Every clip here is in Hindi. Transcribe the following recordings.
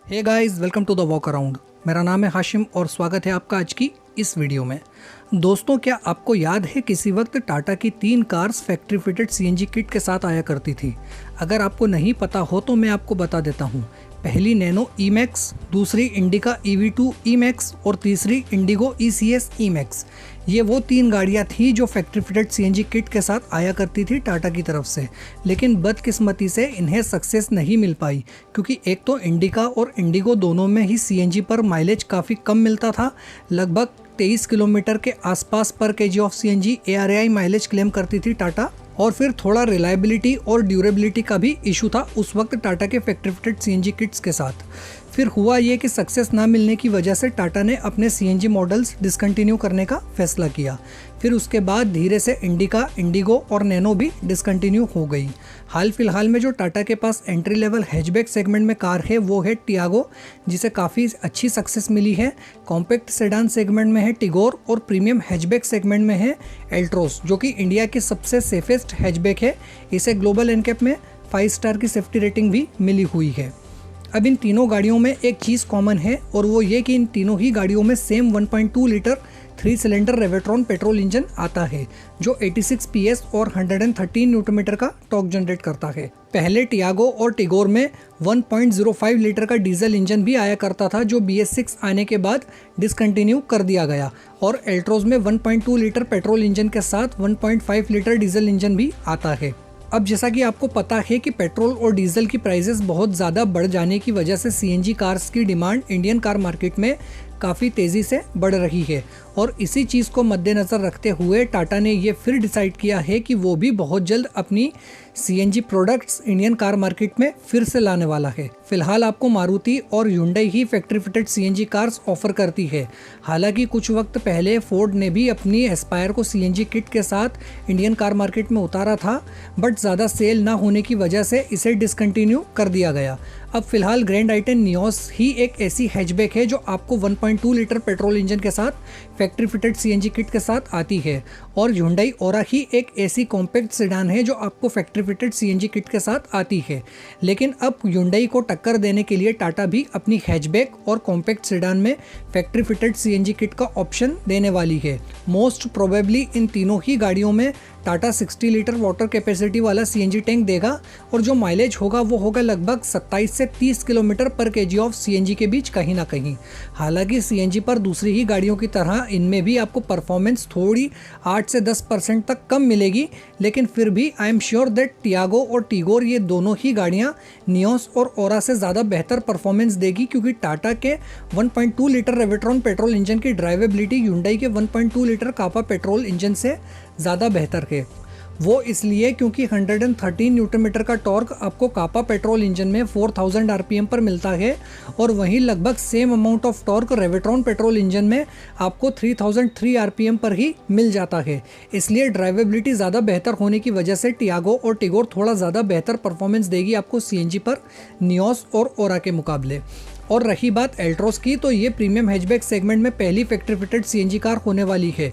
Hey guys, welcome to the walk around. मेरा नाम है हाशिम और स्वागत है आपका आज की इस वीडियो में। दोस्तों, क्या आपको याद है किसी वक्त टाटा की 3 cars factory fitted CNG kit के साथ आया करती थी? अगर आपको नहीं पता हो तो मैं आपको बता देता हूँ। पहली नैनो ई मैक्स, दूसरी इंडिका EV2 ई मैक्स और तीसरी इंडिगो ECS ई मैक्स। ये वो 3 गाड़ियाँ थी जो फैक्ट्री फिटेड सीएनजी किट के साथ आया करती थी टाटा की तरफ से। लेकिन बदकिस्मती से इन्हें सक्सेस नहीं मिल पाई, क्योंकि एक तो इंडिका और इंडिगो दोनों में ही सीएनजी पर माइलेज काफ़ी कम मिलता था। लगभग 23 किलोमीटर के आसपास पर KG of CNG ARAI mileage claim करती थी टाटा। और फिर थोड़ा रिलायबिलिटी और ड्यूरेबिलिटी का भी इशू था उस वक्त टाटा के फैक्ट्री फिटेड सीएनजी किट्स के साथ। फिर हुआ ये कि सक्सेस ना मिलने की वजह से टाटा ने अपने सीएनजी मॉडल्स डिसकंटिन्यू करने का फैसला किया। फिर उसके बाद धीरे से इंडिका, इंडिगो और नैनो भी डिसकंटिन्यू हो गई। हाल फिलहाल में जो टाटा के पास एंट्री लेवल हैचबैक सेगमेंट में कार है वो है टियागो, जिसे काफ़ी अच्छी सक्सेस मिली है। कॉम्पैक्ट सेडान सेगमेंट में है टिगोर और प्रीमियम हैचबैक सेगमेंट में है एल्ट्रोस, जो कि इंडिया की सबसे सेफेस्ट हैचबैक है। इसे ग्लोबल एनकैप में 5 स्टार की सेफ्टी रेटिंग भी मिली हुई है। अब इन तीनों गाड़ियों में एक चीज़ कॉमन है और वो ये कि इन तीनों ही गाड़ियों में same 1.2 litre 3 cylinder Revotron petrol engine आता है, जो 86 PS और 113 न्यूटन मीटर का टॉर्क जनरेट करता है। पहले टियागो और टिगोर में 1.05 लीटर का डीजल इंजन भी आया करता था, जो BS6 आने के बाद डिसकंटिन्यू कर दिया गया। और एल्ट्रोज में 1.2 लीटर पेट्रोल इंजन के साथ 1.5 लीटर डीजल इंजन भी आता है। अब जैसा कि आपको पता है कि पेट्रोल और डीजल की प्राइसेस बहुत ज़्यादा बढ़ जाने की वजह से सीएनजी कार्स की डिमांड इंडियन कार मार्केट में काफ़ी तेज़ी से बढ़ रही है। और इसी चीज़ को मद्देनज़र रखते हुए टाटा ने ये फिर डिसाइड किया है कि वो भी बहुत जल्द अपनी CNG products Indian car market में फिर से लाने वाला है। फिलहाल आपको मारुति और ह्युंडई ही factory fitted CNG cars offer करती है। हालांकि कुछ वक्त पहले फोर्ड ने भी अपनी एस्पायर को सीएनजी किट के साथ इंडियन कार मार्केट में उतारा था, बट ज़्यादा सेल ना होने की वजह से इसे डिसकंटिन्यू कर दिया गया। अब फिलहाल ग्रैंड आइटन नियोस ही एक ऐसी हैचबैक है जो आपको 1.2 लीटर पेट्रोल इंजन के साथ फैक्ट्री फिटेड सीएनजी किट के साथ आती है। और ह्युंडई ओरा ही एक ऐसी कॉम्पैक्ट सेडान है जो आपको फैक्ट्री फिटेड सीएनजी किट के साथ आती है। लेकिन अब ह्युंडई को टक्कर देने के लिए टाटा भी अपनी हैचबैक और कॉम्पैक्ट सेडान में फैक्ट्री फिटेड सीएनजी किट का ऑप्शन देने वाली है। मोस्ट प्रोबेबली इन तीनों ही गाड़ियों में टाटा 60 लीटर वाटर कैपेसिटी वाला सीएनजी टैंक देगा और जो माइलेज होगा वो होगा लगभग 27 से 30 किलोमीटर पर केजी ऑफ सीएनजी के बीच कहीं ना कहीं। हालांकि सीएनजी पर दूसरी ही गाड़ियों की तरह इनमें भी आपको परफॉर्मेंस थोड़ी 8 से 10% तक कम मिलेगी, लेकिन फिर भी I am sure that Tiago और टिगोर ये दोनों ही गाड़ियाँ नियोस और ओरा से ज़्यादा बेहतर परफॉर्मेंस देगी, क्योंकि टाटा के 1.2 लीटर रेवेट्रॉन पेट्रोल इंजन की ड्राइवेबिलिटी ह्युंडई के 1.2 लीटर कापा पेट्रोल इंजन से ज़्यादा बेहतर है। वो इसलिए क्योंकि 113 न्यूटन मीटर का टॉर्क आपको कापा पेट्रोल इंजन में 4000 RPM पर मिलता है, और वहीं लगभग same amount of torque Revotron petrol engine में आपको 3003 RPM पर ही मिल जाता है। इसलिए ड्राइवेबिलिटी ज़्यादा बेहतर होने की वजह से टियागो और टिगोर थोड़ा ज़्यादा बेहतर परफॉर्मेंस देगी आपको सीएनजी पर नियोस और ओरा के मुकाबले। और रही बात एल्ट्रोस की, तो ये प्रीमियम हैचबैक सेगमेंट में पहली फैक्ट्री फिटेड सीएनजी कार होने वाली है,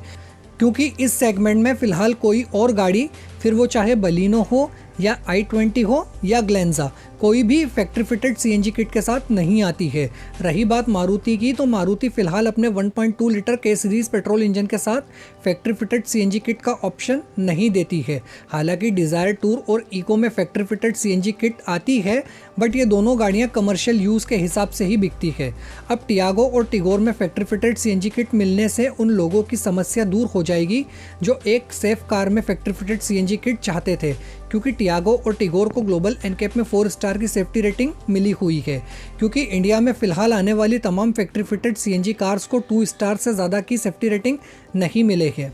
क्योंकि इस सेगमेंट में फ़िलहाल कोई और गाड़ी, फिर वो चाहे बलिनो हो या i20 हो या ग्लेंजा, कोई भी फैक्ट्री फिटेड सीएनजी किट के साथ नहीं आती है। रही बात मारुति की, तो मारुति फ़िलहाल अपने 1.2 litre K series petrol engine के साथ फैक्ट्री फिटेड सीएनजी किट का ऑप्शन नहीं देती है। हालांकि डिज़ायर टूर और इको में फैक्ट्री फिटेड सीएनजी किट आती है, बट ये दोनों गाड़ियाँ कमर्शियल यूज़ के हिसाब से ही बिकती है। अब टियागो और टिगोर में फैक्ट्री फिटेड सीएनजी किट मिलने से उन लोगों की समस्या दूर हो जाएगी जो एक सेफ कार में फैक्ट्री फिटेड सीएनजी किट चाहते थे, क्योंकि टियागो और टिगोर को ग्लोबल एनकैप में 4 स्टार की सेफ्टी रेटिंग मिली हुई है। क्योंकि इंडिया में फ़िलहाल आने वाली तमाम फैक्ट्री फिटेड सीएनजी कार्स को 2 स्टार से ज़्यादा की सेफ्टी रेटिंग नहीं मिले है।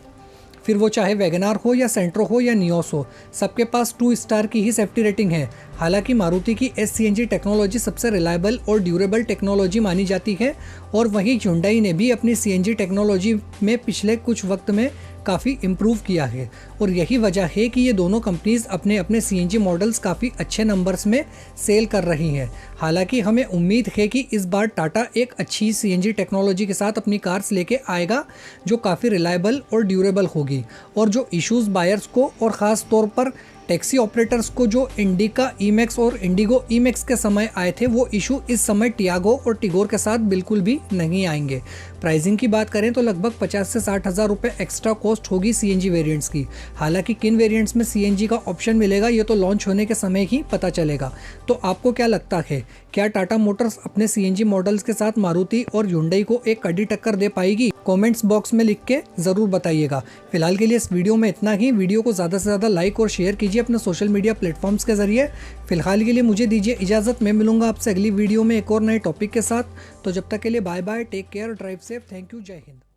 फिर वो चाहे वैगनार हो या सेंट्रो हो या नियोस हो, सबके पास 2 स्टार की ही सेफ्टी रेटिंग है। हालांकि मारुति की SCNG टेक्नोलॉजी सबसे रिलायबल और ड्यूरेबल टेक्नोलॉजी मानी जाती है, और वहीं ह्युंडई ने भी अपनी CNG टेक्नोलॉजी में पिछले कुछ वक्त में काफ़ी इम्प्रूव किया है। और यही वजह है कि ये दोनों कंपनीज अपने अपने CNG मॉडल्स काफ़ी अच्छे नंबर्स में सेल कर रही हैं। हालांकि हमें उम्मीद है कि इस बार टाटा एक अच्छी CNG टेक्नोलॉजी के साथ अपनी कार्स लेके आएगा, जो काफ़ी रिलायबल और ड्यूरेबल होगी, और जो इश्यूज़ बायर्स को और ख़ास तौर पर टैक्सी ऑपरेटर्स को जो इंडिका ई-मैक्स और इंडिगो ई-मैक्स के समय आए थे वो इशू इस समय टियागो और टिगोर के साथ बिल्कुल भी नहीं आएंगे। प्राइसिंग की बात करें तो लगभग 50 से 60 हज़ार रुपये एक्स्ट्रा कॉस्ट होगी सीएनजी वेरिएंट्स की। हालांकि किन वेरिएंट्स में सीएनजी का ऑप्शन मिलेगा ये तो लॉन्च होने के समय ही पता चलेगा। तो आपको क्या लगता है, क्या टाटा मोटर्स अपने सीएनजी मॉडल्स के साथ मारुति और ह्युंडई को एक कड़ी टक्कर दे पाएगी? कमेंट्स बॉक्स में लिख के ज़रूर बताइएगा। फिलहाल के लिए इस वीडियो में इतना ही। वीडियो को ज़्यादा से ज़्यादा लाइक और शेयर कीजिए अपने सोशल मीडिया प्लेटफॉर्म्स के जरिए। फिलहाल के लिए मुझे दीजिए इजाज़त। मैं मिलूंगा आपसे अगली वीडियो में एक और नए टॉपिक के साथ। तो जब तक के लिए bye bye, take care, drive safe, thank you, जय हिंद।